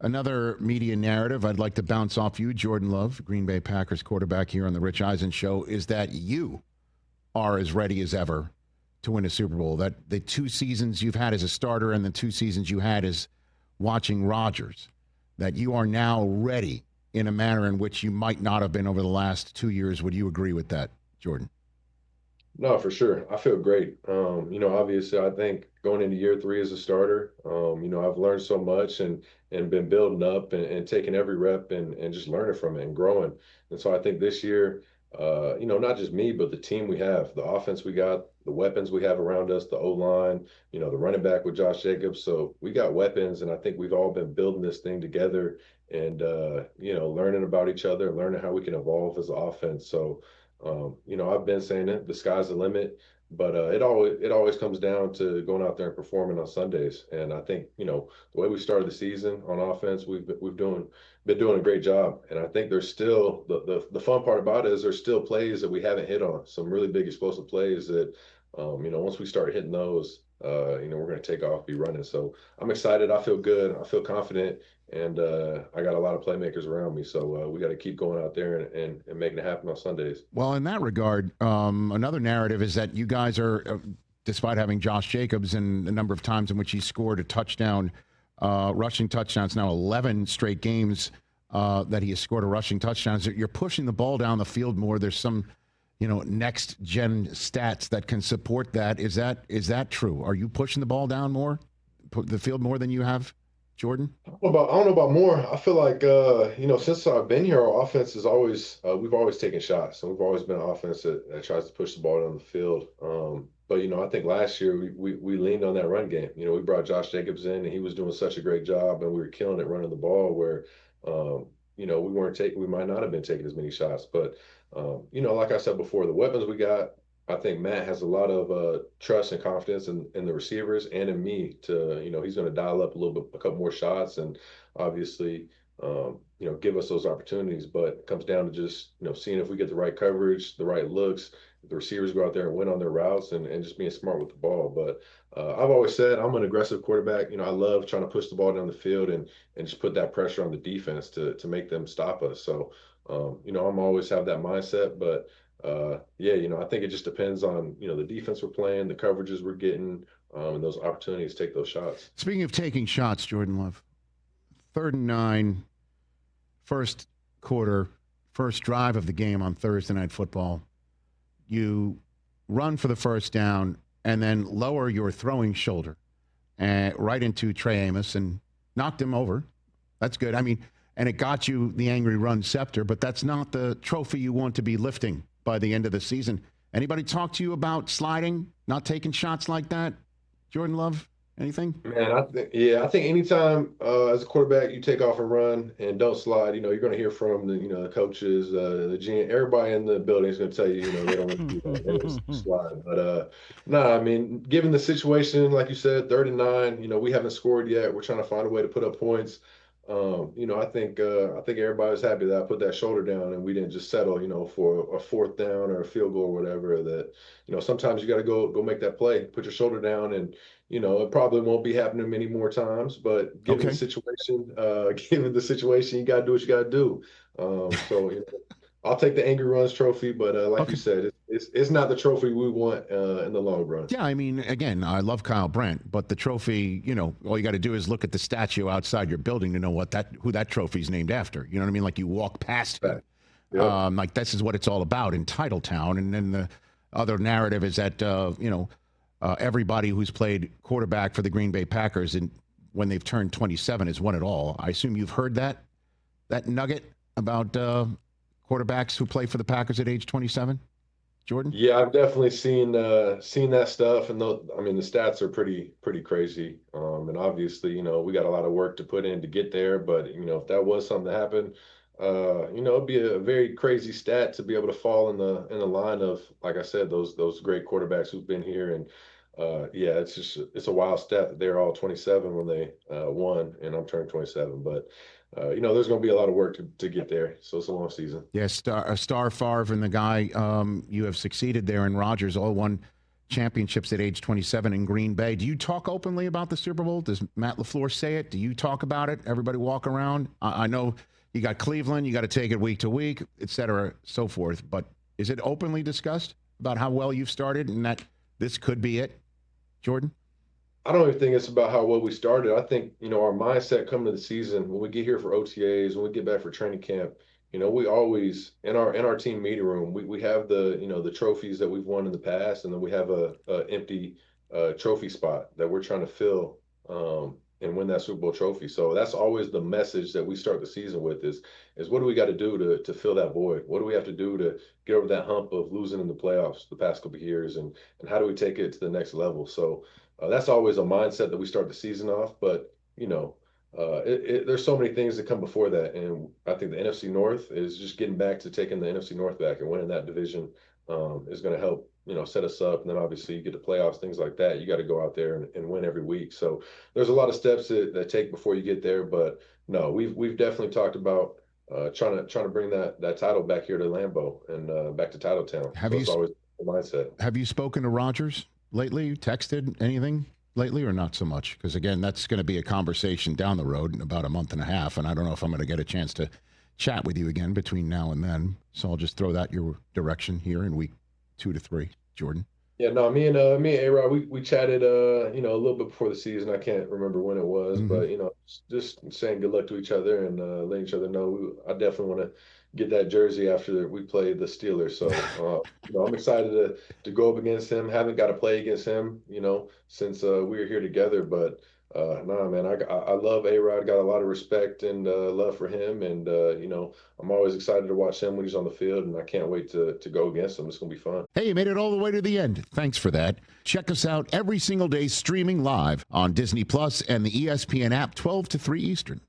Another media narrative I'd like to bounce off you, Jordan Love, Green Bay Packers quarterback here on the Rich Eisen Show, is that you are as ready as ever to win a Super Bowl. That the 2 seasons you've had as a starter and the 2 seasons you had as watching Rodgers, that you are now ready in a manner in which you might not have been over the last 2 years. Would you agree with that, Jordan? No, for sure. I feel great. Obviously, I think going into year 3 as a starter, I've learned so much and been building up and taking every rep and just learning from it and growing. And so I think this year, not just me, but the team we have, the offense we got, the weapons we have around us, the O-line, the running back with Josh Jacobs. So we got weapons, and I think we've all been building this thing together and, learning about each other, learning how we can evolve as an offense. So, I've been saying it, the sky's the limit, but it always comes down to going out there and performing on Sundays. And I think, the way we started the season on offense, we've been doing a great job. And I think there's still the fun part about it is there's still plays that we haven't hit on, some really big explosive plays that, once we start hitting those, we're going to take off, be running. So I'm excited. I feel good. I feel confident. And I got a lot of playmakers around me. So we got to keep going out there and making it happen on Sundays. Well, in that regard, another narrative is that you guys are, despite having Josh Jacobs and the number of times in which he scored a touchdown, rushing touchdowns, now 11 straight games that he has scored a rushing touchdowns, you're pushing the ball down the field more. There's some, next gen stats that can support that. Is that true? Are you pushing the ball down more, the field more than you have, Jordan? I don't know about more. I feel like since I've been here, our offense is always we've always taken shots, and we've always been an offense that tries to push the ball down the field. But I think last year we leaned on that run game. We brought Josh Jacobs in, and he was doing such a great job, and we were killing it running the ball. Where we might not have been taking as many shots, but like I said before, the weapons we got. I think Matt has a lot of trust and confidence in the receivers and in me to, he's going to dial up a couple more shots and obviously, give us those opportunities. But it comes down to just, seeing if we get the right coverage, the right looks, if the receivers go out there and win on their routes and just being smart with the ball. But I've always said I'm an aggressive quarterback. I love trying to push the ball down the field and just put that pressure on the defense to make them stop us. So, I'm always have that mindset, but I think it just depends on, the defense we're playing, the coverages we're getting, and those opportunities to take those shots. Speaking of taking shots, Jordan Love, 3rd and 9, first quarter, first drive of the game on Thursday Night Football. You run for the first down and then lower your throwing shoulder right into Trey Amos and knocked him over. That's good. And it got you the angry run scepter, but that's not the trophy you want to be lifting by the end of the season. Anybody talk to you about sliding, not taking shots like that? Jordan Love, anything? Man, I think anytime as a quarterback you take off and run and don't slide, you're going to hear from the coaches, the GM, everybody in the building is going to tell you, they don't want to do that. They don't slide. But given the situation, like you said, 3rd and 9, we haven't scored yet. We're trying to find a way to put up points. I think everybody was happy that I put that shoulder down and we didn't just settle, for a 4th down or a field goal or whatever. That sometimes you got to go make that play, put your shoulder down, and it probably won't be happening many more times. But given the situation, you got to do what you got to do. I'll take the angry runs trophy, but like you said, it's not the trophy we want in the long run. Yeah, again, I love Kyle Brandt, but the trophy, all you got to do is look at the statue outside your building to know who that trophy is named after. You know what I mean? Like you walk past it. Yep. Like this is what it's all about in Titletown. And then the other narrative is that everybody who's played quarterback for the Green Bay Packers and when they've turned 27 has won it all. I assume you've heard that nugget about quarterbacks who play for the Packers at age 27, Jordan? Yeah, I've definitely seen that stuff, and the stats are pretty crazy. And obviously, we got a lot of work to put in to get there. But if that was something to happen, it'd be a very crazy stat to be able to fall in the line of, like I said, those great quarterbacks who've been here. And it's a wild stat that they're all 27 when they won, and I'm turning 27. But there's going to be a lot of work to get there. So it's a long season. Yes, Star Favre and the guy you have succeeded there in Rodgers all won championships at age 27 in Green Bay. Do you talk openly about the Super Bowl? Does Matt LaFleur say it? Do you talk about it? Everybody walk around? I know you got Cleveland, you got to take it week to week, et cetera, so forth. But is it openly discussed about how well you've started and that this could be it, Jordan? I don't even think it's about how well we started. I think, our mindset coming to the season, when we get here for OTAs, when we get back for training camp, we always in our team meeting room, we have the the trophies that we've won in the past, and then we have a empty trophy spot that we're trying to fill and win that Super Bowl trophy. So that's always the message that we start the season with is what do we got to do to fill that void? What do we have to do to get over that hump of losing in the playoffs the past couple of years, and how do we take it to the next level? So that's always a mindset that we start the season off, but there's so many things that come before that, and I think the NFC North is just getting back to taking the NFC North back and winning that division is going to help, set us up. And then obviously you get the playoffs, things like that. You got to go out there and win every week. So there's a lot of steps that take before you get there. But no, we've definitely talked about trying to bring that title back here to Lambeau and back to Titletown. It's always the mindset. Have you spoken to Rodgers lately? Texted anything lately or not so much? Because again, that's going to be a conversation down the road in about a month and a half, and I don't know if I'm going to get a chance to chat with you again between now and then. So I'll just throw that your direction here in week 2 to 3, Jordan. Yeah, no, me and A-Rod, we chatted a little bit before the season. I can't remember when it was, but just saying good luck to each other and letting each other know I definitely want to get that jersey after we play the Steelers. So I'm excited to go up against him. Haven't got to play against him, since we were here together. But nah, man, I love A-Rod. Got a lot of respect and love for him, and I'm always excited to watch him when he's on the field, and I can't wait to go against him. It's gonna be fun. Hey, you made it all the way to the end. Thanks for that. Check us out every single day streaming live on Disney Plus and the ESPN app, 12 to 3 Eastern.